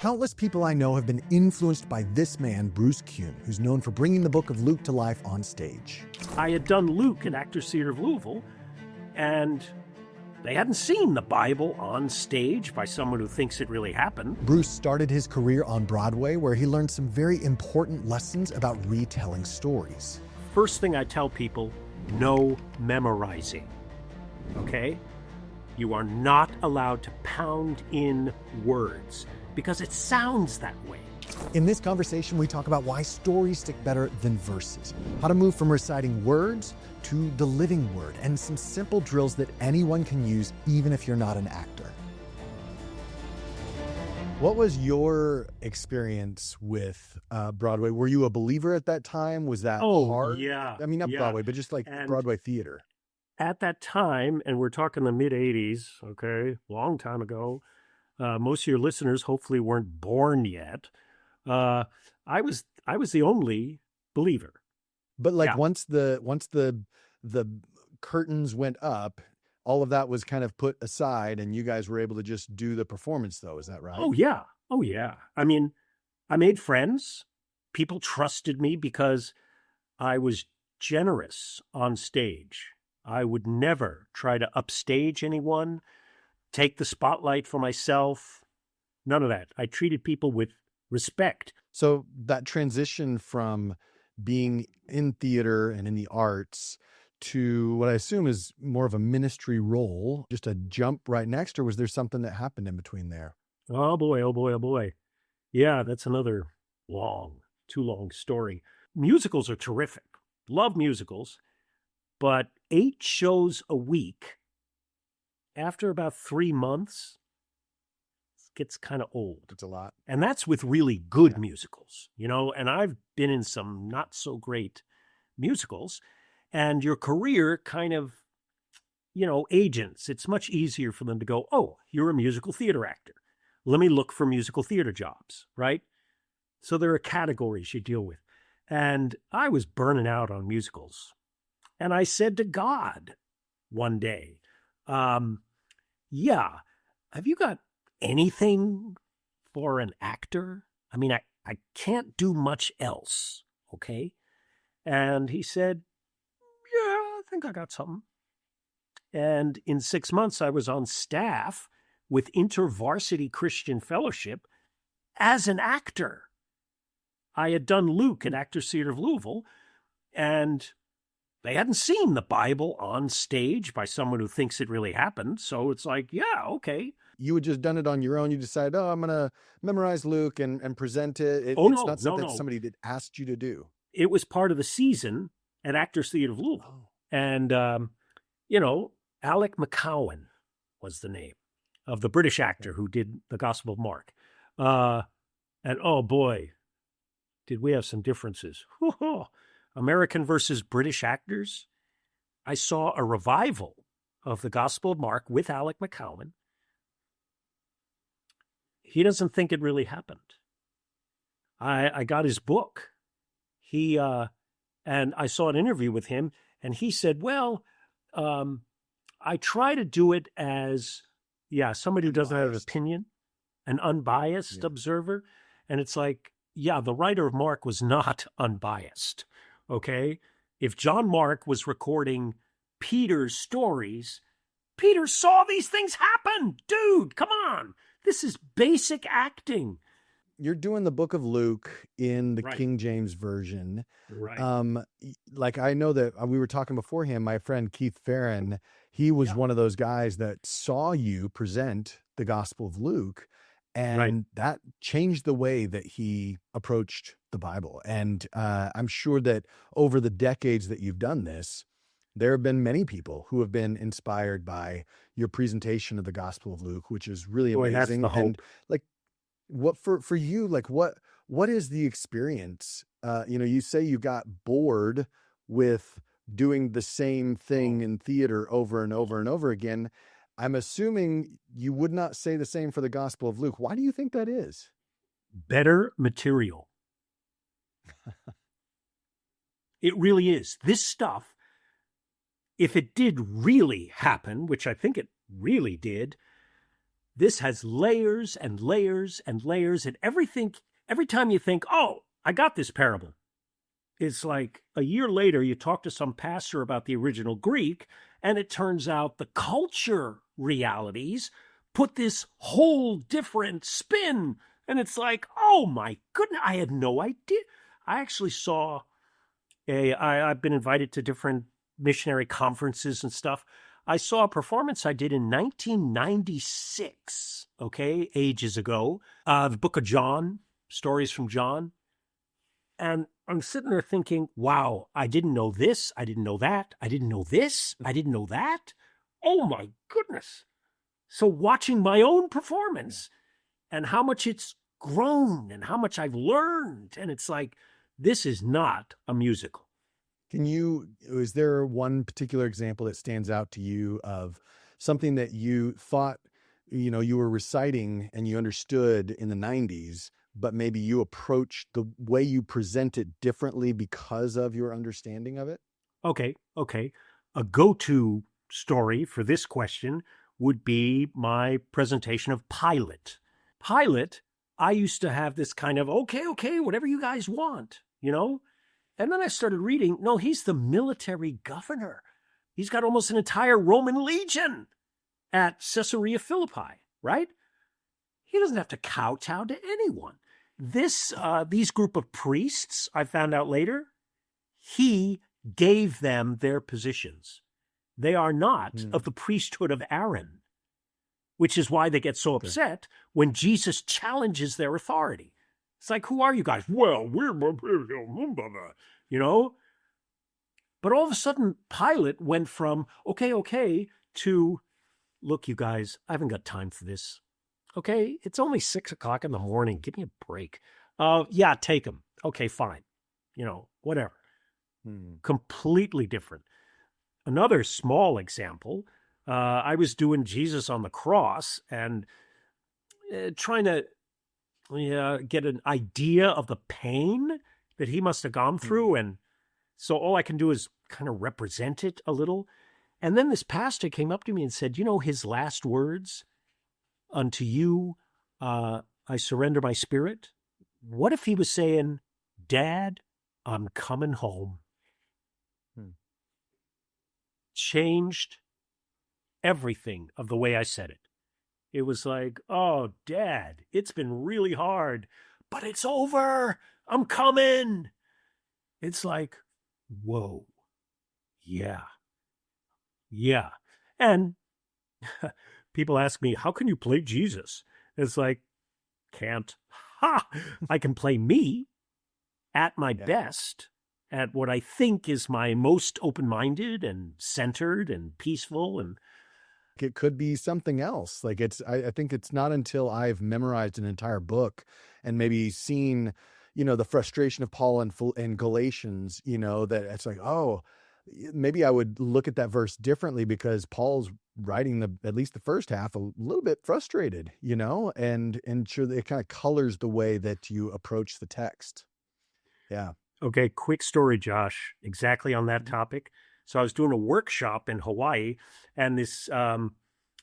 Countless people I know have been influenced by this man, Bruce Kuhn, who's known for bringing the book of Luke to life on stage. I had done Luke at Actors Theatre of Louisville, and they hadn't seen the Bible on stage by someone who thinks it really happened. Bruce started his career on Broadway, where he learned some very important lessons about retelling stories. First thing I tell people, no memorizing, okay? You are not allowed to pound in words because it sounds that way. In this conversation, we talk about why stories stick better than verses, how to move from reciting words to the living word, and some simple drills that anyone can use even if you're not an actor. What was your experience with Broadway? Were you a believer at that time? Was that hard? Yeah. I mean, not Broadway, but just like Broadway theater. At that time, and we're talking the mid-'80s, okay, long time ago, most of your listeners hopefully weren't born yet. I was the only believer. But like once the curtains went up, all of that was kind of put aside, and you guys were able to just do the performance, though. Is that right? Oh yeah. I mean, I made friends. People trusted me because I was generous on stage. I would never try to upstage anyone, take the spotlight for myself. None of that. I treated people with respect. So that transition from being in theater and in the arts to what I assume is more of a ministry role, just a jump right next, or was there something that happened in between there? Oh boy. Yeah, that's another too long story. Musicals are terrific. Love musicals. But 8 shows a week, after about 3 months, gets kind of old. It's a lot. And that's with really good musicals, and I've been in some not so great musicals, and your career kind of, agents. It's much easier for them to go, oh, you're a musical theater actor. Let me look for musical theater jobs, right? So there are categories you deal with. And I was burning out on musicals. And I said to God one day, have you got anything for an actor? I mean, I can't do much else, okay? And he said, yeah, I think I got something. And in 6 months, I was on staff with InterVarsity Christian Fellowship as an actor. I had done Luke at Actors Theatre of Louisville, and they hadn't seen the Bible on stage by someone who thinks it really happened. So it's like, yeah, okay. You had just done it on your own. You decided, I'm going to memorize Luke and present it. It's not something somebody that asked you to do. It was part of the season at Actors Theatre of Louisville. Oh. And, Alec McCowan was the name of the British actor who did the Gospel of Mark. And oh boy, did we have some differences. American versus British actors. I saw a revival of the Gospel of Mark with Alec McCowan. He doesn't think it really happened. I got his book. And I saw an interview with him, and he said, well, I try to do it as, somebody who doesn't have an opinion, an unbiased observer. And it's like, the writer of Mark was not unbiased. Okay, if John Mark was recording Peter's stories, Peter saw these things happen. Dude, come on. This is basic acting. You're doing the book of Luke in the King James Version. Right. Like I know that we were talking beforehand, my friend Keith Farron, he was one of those guys that saw you present the Gospel of Luke. And that changed the way that he approached the Bible. And I'm sure that over the decades that you've done this, there have been many people who have been inspired by your presentation of the Gospel of Luke, which is really amazing. That's the hope. And like, what for you, like what is the experience? You say you got bored with doing the same thing in theater over and over and over again. I'm assuming you would not say the same for the Gospel of Luke. Why do you think that is? Better material. It really is. This stuff, if it did really happen, which I think it really did, This has layers and layers and layers, and everything. Every time you think, oh, I got this parable, it's like a year later, you talk to some pastor about the original Greek, and it turns out the culture realities put this whole different spin. And it's like, oh my goodness, I had no idea. I actually saw I've been invited to different missionary conferences and stuff. I saw a performance I did in 1996, okay, ages ago, the book of John, stories from John. And I'm sitting there thinking, wow, I didn't know this. I didn't know that. I didn't know this. I didn't know that. Oh my goodness. So watching my own performance and how much it's grown and how much I've learned. And it's like, this is not a musical. Is there one particular example that stands out to you of something that you thought, you were reciting and you understood in the 90s, but maybe you approached the way you present it differently because of your understanding of it? Okay. A go-to story for this question would be my presentation of Pilate. Pilate, I used to have this kind of, okay, whatever you guys want, And then I started reading, no, he's the military governor. He's got almost an entire Roman legion at Caesarea Philippi, right? He doesn't have to kowtow to anyone. These group of priests, I found out later, he gave them their positions. They are not of the priesthood of Aaron, which is why they get so upset when Jesus challenges their authority. It's like, who are you guys? Well, we're, But all of a sudden, Pilate went from, okay, to, look, you guys, I haven't got time for this. Okay, it's only 6 o'clock in the morning. Give me a break. Yeah, take him. Okay, fine. Whatever. Completely different. Another small example, I was doing Jesus on the cross and trying to get an idea of the pain that he must have gone through. And so all I can do is kind of represent it a little. And then this pastor came up to me and said, his last words, unto you, I surrender my spirit. What if he was saying, Dad, I'm coming home? Changed everything of the way I said it. It was like, oh, Dad, it's been really hard, but it's over. I'm coming. It's like, whoa. Yeah. And people ask me, how can you play Jesus? It's like, can't. I can play me at my best, at what I think is my most open-minded and centered and peaceful. And it could be something else. Like I think it's not until I've memorized an entire book and maybe seen, the frustration of Paul in Galatians, that it's like, oh, maybe I would look at that verse differently because Paul's writing at least the first half a little bit frustrated, and sure it kind of colors the way that you approach the text. Yeah. Okay. Quick story, Josh, exactly on that topic. So I was doing a workshop in Hawaii, and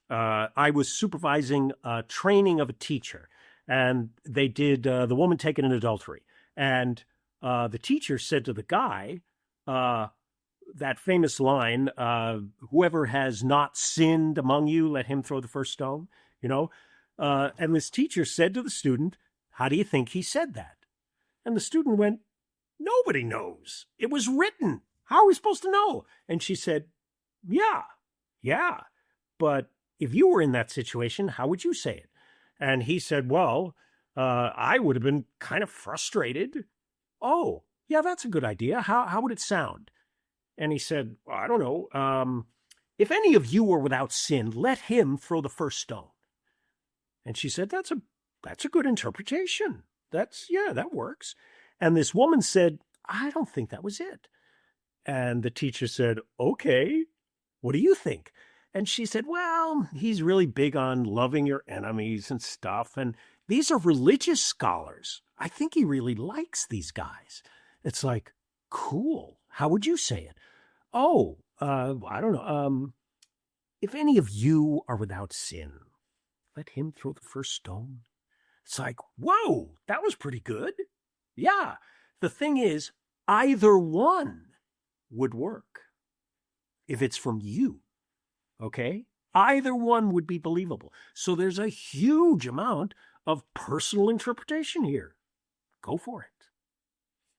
I was supervising training of a teacher, and they did the woman taken in adultery. And the teacher said to the guy, that famous line, whoever has not sinned among you, let him throw the first stone, and this teacher said to the student, how do you think he said that? And the student went, nobody knows. It was written. How are we supposed to know? And she said, yeah. But if you were in that situation, how would you say it? And he said, well, I would have been kind of frustrated. Oh, yeah, that's a good idea. How would it sound? And he said, well, I don't know. If any of you are without sin, let him throw the first stone. And she said, that's a good interpretation. That works. And this woman said, I don't think that was it. And the teacher said, okay, what do you think? And she said, well, he's really big on loving your enemies and stuff. And these are religious scholars. I think he really likes these guys. It's like, cool. How would you say it? Oh, I don't know. If any of you are without sin, let him throw the first stone. It's like, whoa, that was pretty good. Yeah. The thing is, either one would work if it's from you. Okay? Either one would be believable. So there's a huge amount of personal interpretation here. Go for it.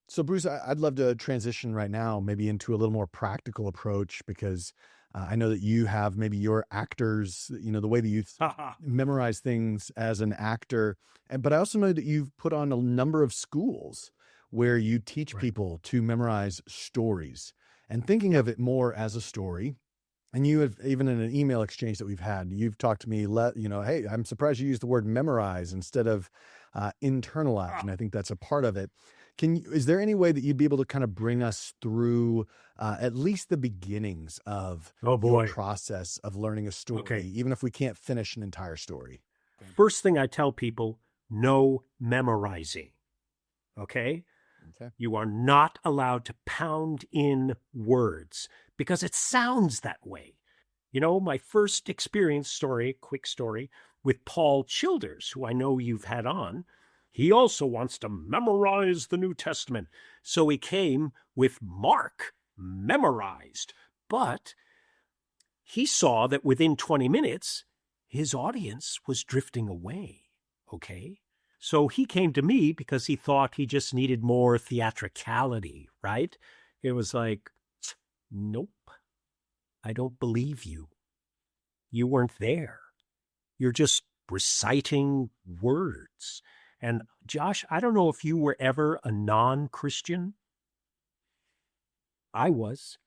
So, Bruce, I'd love to transition right now, maybe into a little more practical approach, because I know that you have maybe your actors, the way that you memorize things as an actor. But I also know that you've put on a number of schools where you teach people to memorize stories and thinking of it more as a story. And you have, even in an email exchange that we've had, you've talked to me, hey, I'm surprised you used the word memorize instead of internalize. And I think that's a part of it. Is there any way that you'd be able to kind of bring us through at least the beginnings of your process of learning a story, even if we can't finish an entire story? First thing I tell people, no memorizing. Okay? You are not allowed to pound in words because it sounds that way. My first quick story, with Paul Childers, who I know you've had on, he also wants to memorize the New Testament. So he came with Mark memorized. But he saw that within 20 minutes, his audience was drifting away. Okay? So he came to me because he thought he just needed more theatricality, right? It was like, nope, I don't believe you. You weren't there. You're just reciting words. And Josh, I don't know if you were ever a non-Christian. I was.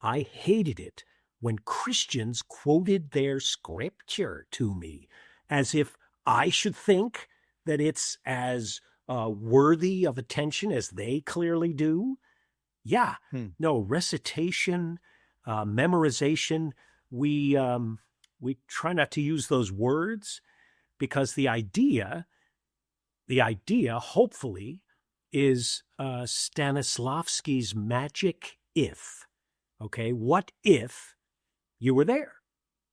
I hated it when Christians quoted their scripture to me as if I should think that it's as worthy of attention as they clearly do. Yeah. No, recitation, memorization, we try not to use those words because the idea, hopefully, is Stanislavski's magic if. Okay, what if you were there?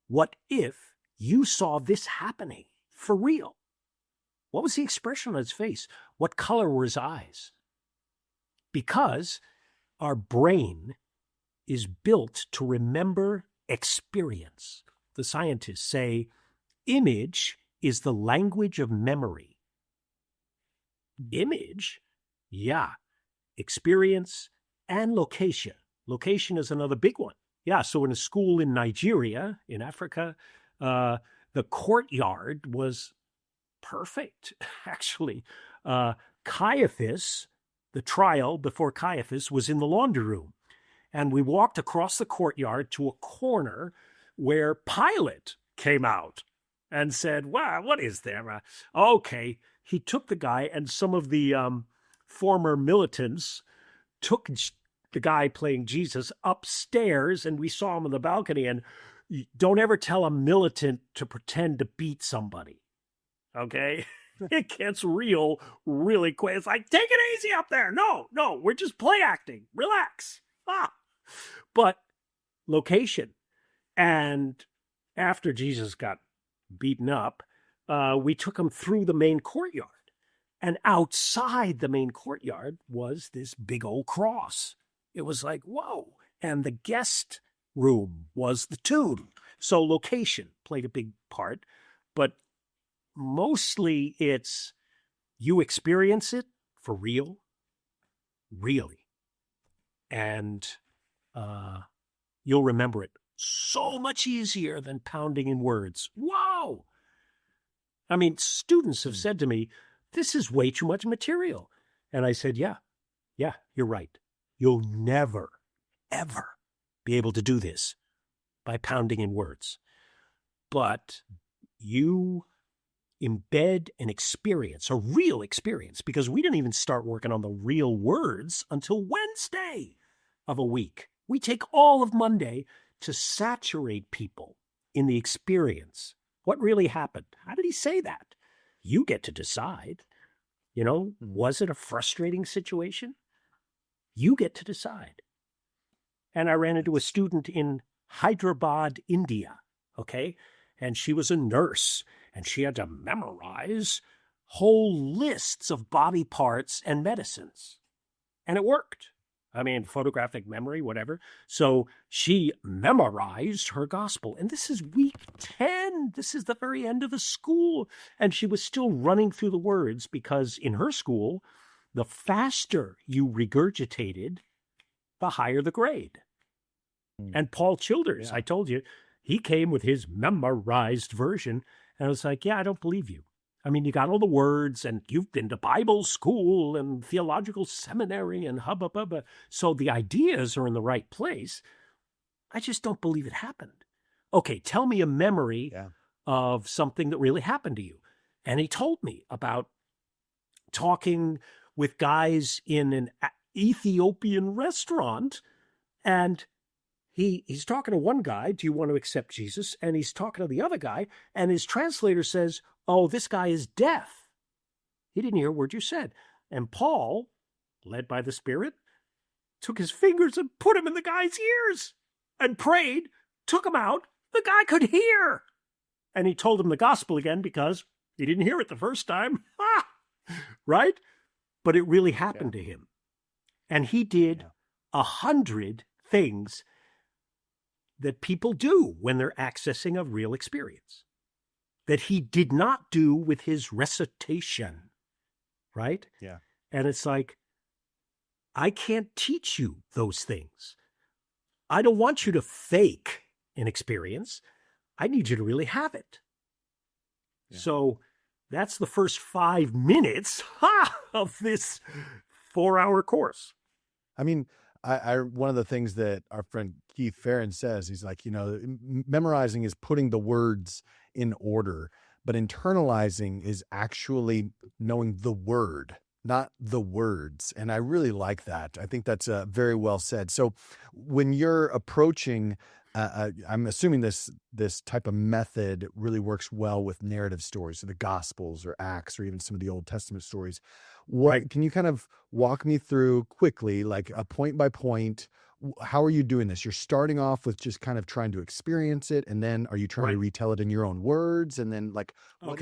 What if you saw this happening for real? What was the expression on his face? What color were his eyes? Because our brain is built to remember experience. The scientists say image is the language of memory. Image? Yeah. Experience and location. Location is another big one. Yeah, so in a school in Nigeria, in Africa, the courtyard was perfect, actually. Caiaphas, the trial before Caiaphas, was in the laundry room. And we walked across the courtyard to a corner where Pilate came out and said, wow, what is there? Okay. He took the guy, and some of the former militants took the guy playing Jesus upstairs, and we saw him on the balcony. And don't ever tell a militant to pretend to beat somebody. Okay? It gets real really quick. It's like, take it easy up there. No, we're just play acting. Relax. But location. And after Jesus got beaten up, we took him through the main courtyard. And outside the main courtyard was this big old cross. It was like, whoa. And the guest room was the tomb. So location played a big part. But mostly it's you experience it for real, really. And you'll remember it so much easier than pounding in words. Wow! I mean, students have said to me, this is way too much material. And I said, yeah, you're right. You'll never, ever be able to do this by pounding in words. But you embed an experience, a real experience, because we didn't even start working on the real words until Wednesday of a week. We take all of Monday to saturate people in the experience. What really happened? How did he say that? You get to decide. Was it a frustrating situation? You get to decide. And I ran into a student in Hyderabad, India, okay? And she was a nurse. and she had to memorize whole lists of body parts and medicines. And it worked. I mean, photographic memory, whatever. So she memorized her gospel. And this is week 10. This is the very end of the school. And she was still running through the words because in her school, the faster you regurgitated, the higher the grade. And Paul Childers, I told you, he came with his memorized version. And I was like, yeah, I don't believe you. I mean, you got all the words, and you've been to Bible school and theological seminary and hubba bubba. So the ideas are in the right place. I just don't believe it happened. Okay, tell me a memory of something that really happened to you. And he told me about talking with guys in an Ethiopian restaurant, and he's talking to one guy, do you want to accept Jesus? And he's talking to the other guy, and his translator says, oh, this guy is deaf. He didn't hear a word you said. And Paul, led by the Spirit, took his fingers and put them in the guy's ears and prayed, took him out. The guy could hear. And he told him the gospel again because he didn't hear it the first time. Right? But it really happened to him. And he did 100 things that people do when they're accessing a real experience that he did not do with his recitation, right? Yeah. And it's like, I can't teach you those things. I don't want you to fake an experience. I need you to really have it. Yeah. So that's the first 5 minutes of this 4-hour course. I mean, I one of the things that our friend Keith Farron says, he's like, memorizing is putting the words in order, but internalizing is actually knowing the word, not the words. And I really like that. I think that's very well said. So when you're approaching, I'm assuming this type of method really works well with narrative stories, so the Gospels or Acts or even some of the Old Testament stories. Can you kind of walk me through quickly, like a point by point? How are you doing this? You're starting off with just kind of trying to experience it, and then are you trying to retell it in your own words? And then what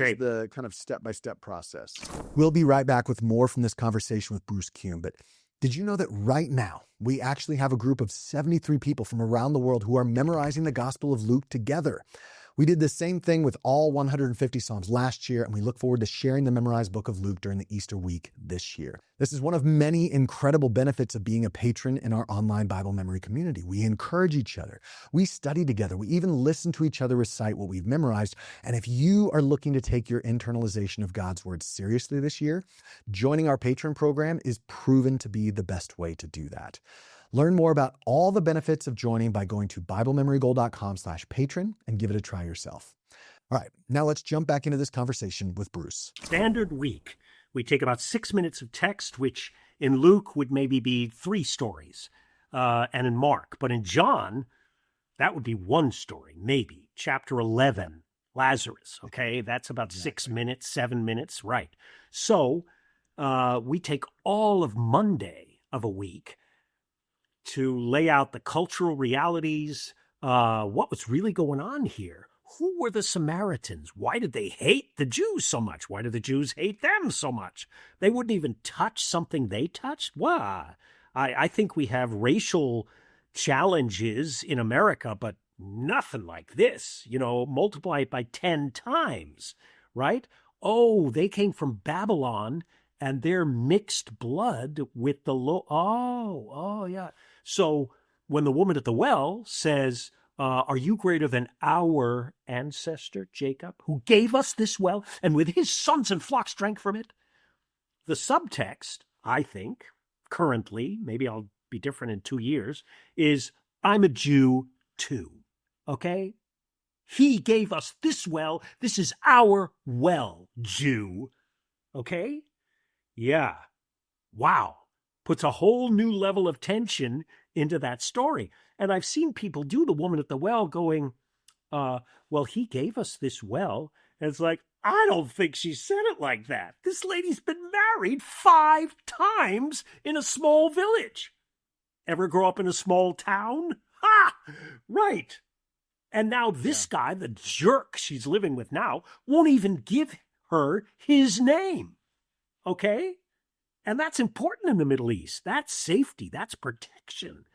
is the kind of step-by-step process? We'll be right back with more from this conversation with Bruce Kuhn, but did you know that right now we actually have a group of 73 people from around the world who are memorizing the Gospel of Luke together? We did the same thing with all 150 Psalms last year, and we look forward to sharing the memorized book of Luke during the Easter week this year. This is one of many incredible benefits of being a patron in our online Bible memory community. We encourage each other. We study together. We even listen to each other recite what we've memorized. And if you are looking to take your internalization of God's Word seriously this year, joining our patron program is proven to be the best way to do that. Learn more about all the benefits of joining by going to BibleMemoryGold.com/patron and give it a try yourself. All right, now let's jump back into this conversation with Bruce. Standard week, we take about 6 minutes of text, which in Luke would maybe be 3 stories, and in Mark. But in John, that would be 1 story, maybe. Chapter 11, Lazarus, okay? That's about 6 minutes, 7 minutes, right. So we take all of Monday of a week to lay out the cultural realities, what was really going on here. Who were the Samaritans? Why did they hate the Jews so much? Why did the Jews hate them so much? They wouldn't even touch something they touched? Wow. I think we have racial challenges in America, but nothing like this. Multiply it by 10 times, right? Oh, they came from Babylon, and they're mixed blood with the Oh, yeah. So when the woman at the well says, are you greater than our ancestor Jacob, who gave us this well, and with his sons and flocks drank from it? The subtext, I think, currently, maybe I'll be different in 2 years, is I'm a Jew too, okay? He gave us this well. This is our well, Jew, okay? Yeah. Wow. Puts a whole new level of tension into that story. And I've seen people do the woman at the well going, well, he gave us this well. And it's like, I don't think she said it like that. This lady's been married 5 times in a small village. Ever grow up in a small town? Ha! Right. And now this guy, the jerk she's living with now, won't even give her his name. Okay? And that's important in the Middle East. That's safety. That's protection.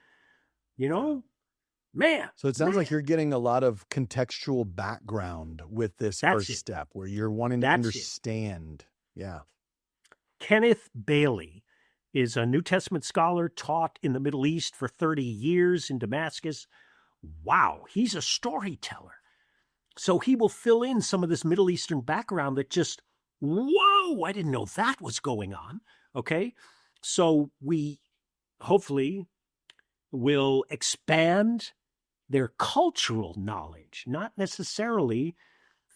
You know? Man. So it sounds like you're getting a lot of contextual background with this first step where you're wanting to understand. Yeah. Kenneth Bailey is a New Testament scholar, taught in the Middle East for 30 years in Damascus. Wow, he's a storyteller. So he will fill in some of this Middle Eastern background that just, whoa, I didn't know that was going on. Okay? So we hopefully will expand their cultural knowledge, not necessarily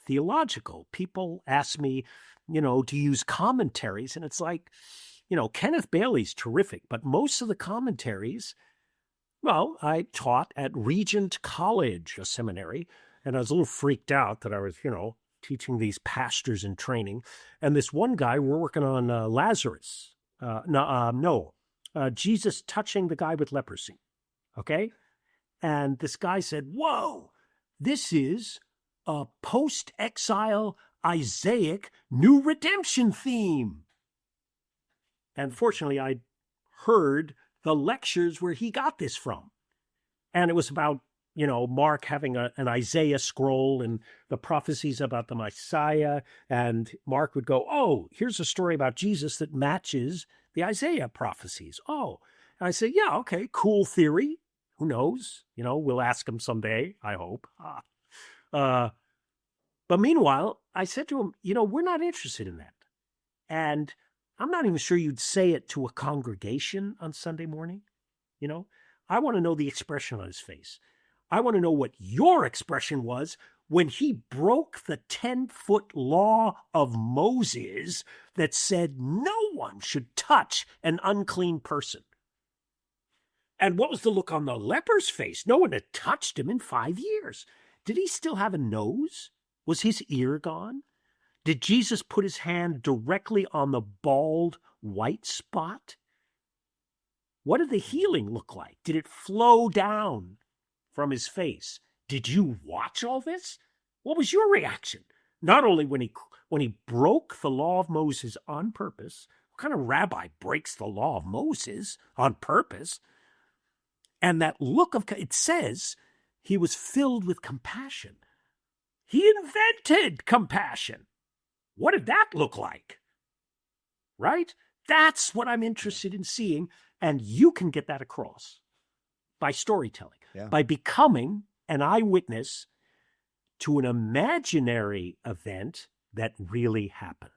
theological. People ask me, to use commentaries, and it's like, Kenneth Bailey's terrific, but most of the commentaries, well, I taught at Regent College, a seminary, and I was a little freaked out that I was, teaching these pastors in training. And this one guy, we're working on Lazarus. Jesus touching the guy with leprosy. Okay? And this guy said, whoa, this is a post-exile Isaic new redemption theme. And fortunately, I heard the lectures where he got this from. And it was about, Mark having an Isaiah scroll and the prophecies about the Messiah. And Mark would go, oh, here's a story about Jesus that matches the Isaiah prophecies. Oh, and I said, yeah, okay, cool theory. Who knows? We'll ask him someday, I hope. But meanwhile, I said to him, we're not interested in that. And I'm not even sure you'd say it to a congregation on Sunday morning. I want to know the expression on his face. I want to know what your expression was when he broke the 10-foot law of Moses that said no one should touch an unclean person. And what was the look on the leper's face? No one had touched him in 5 years. Did he still have a nose? Was his ear gone? Did Jesus put his hand directly on the bald white spot? What did the healing look like? Did it flow down from his face? Did you watch all this? What was your reaction? Not only when he broke the law of Moses on purpose. What kind of rabbi breaks the law of Moses on purpose? And that look of, it says, he was filled with compassion. He invented compassion. What did that look like? Right? That's what I'm interested in seeing. And you can get that across by storytelling, by becoming an eyewitness to an imaginary event that really happened.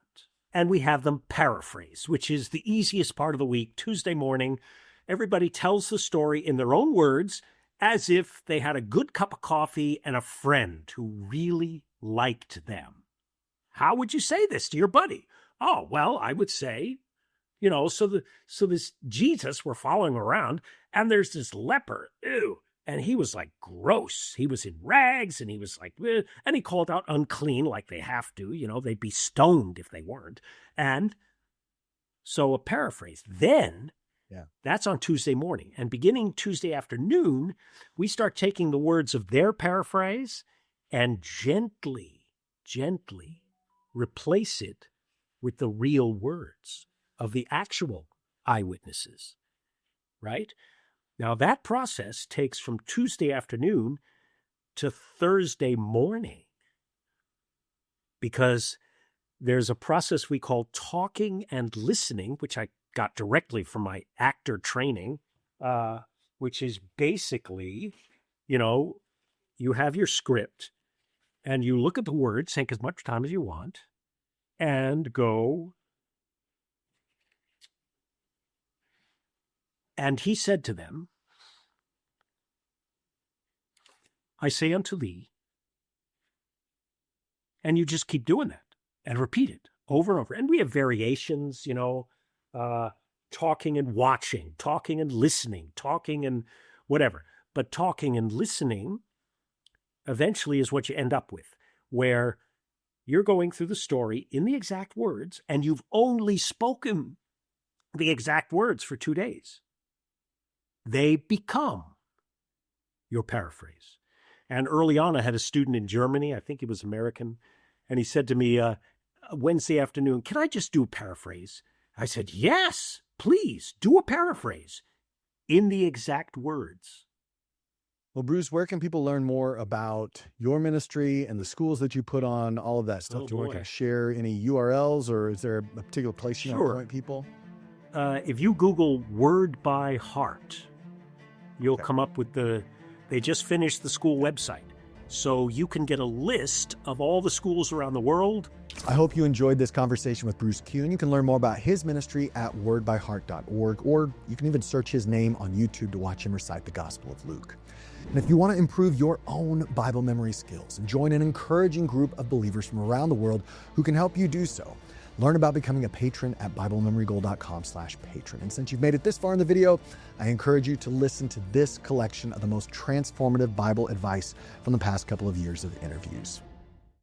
And we have them paraphrase, which is the easiest part of the week, Tuesday morning. Everybody tells the story in their own words, as if they had a good cup of coffee and a friend who really liked them. How would you say this to your buddy? Oh, well, I would say, so this Jesus we're following around, and there's this leper, ew, and he was like gross. He was in rags, and he was like, and he called out unclean like they have to, they'd be stoned if they weren't. And so a paraphrase. Then that's on Tuesday morning. And beginning Tuesday afternoon, we start taking the words of their paraphrase and gently replace it with the real words of the actual eyewitnesses, right? Now, that process takes from Tuesday afternoon to Thursday morning because there's a process we call talking and listening, which I got directly from my actor training, which is basically, you have your script and you look at the words, take as much time as you want, and go. And he said to them, I say unto thee, and you just keep doing that and repeat it over and over. And we have variations, talking and watching, talking and listening, talking and whatever. But talking and listening eventually is what you end up with, where you're going through the story in the exact words, and you've only spoken the exact words for 2 days. They become your paraphrase. And early on, I had a student in Germany, I think he was American, and he said to me, Wednesday afternoon, can I just do a paraphrase? I said, yes, please do a paraphrase in the exact words. Well, Bruce, where can people learn more about your ministry and the schools that you put on, all of that stuff? Do you want to share any URLs, or is there a particular place you want to point people? If you Google Word by Heart, you'll come up with they just finished the school website. So you can get a list of all the schools around the world. I hope you enjoyed this conversation with Bruce Kuhn. You can learn more about his ministry at wordbyheart.org, or you can even search his name on YouTube to watch him recite the Gospel of Luke. And if you want to improve your own Bible memory skills and join an encouraging group of believers from around the world who can help you do so, learn about becoming a patron at BibleMemoryGoal.com/patron. And since you've made it this far in the video, I encourage you to listen to this collection of the most transformative Bible advice from the past couple of years of interviews.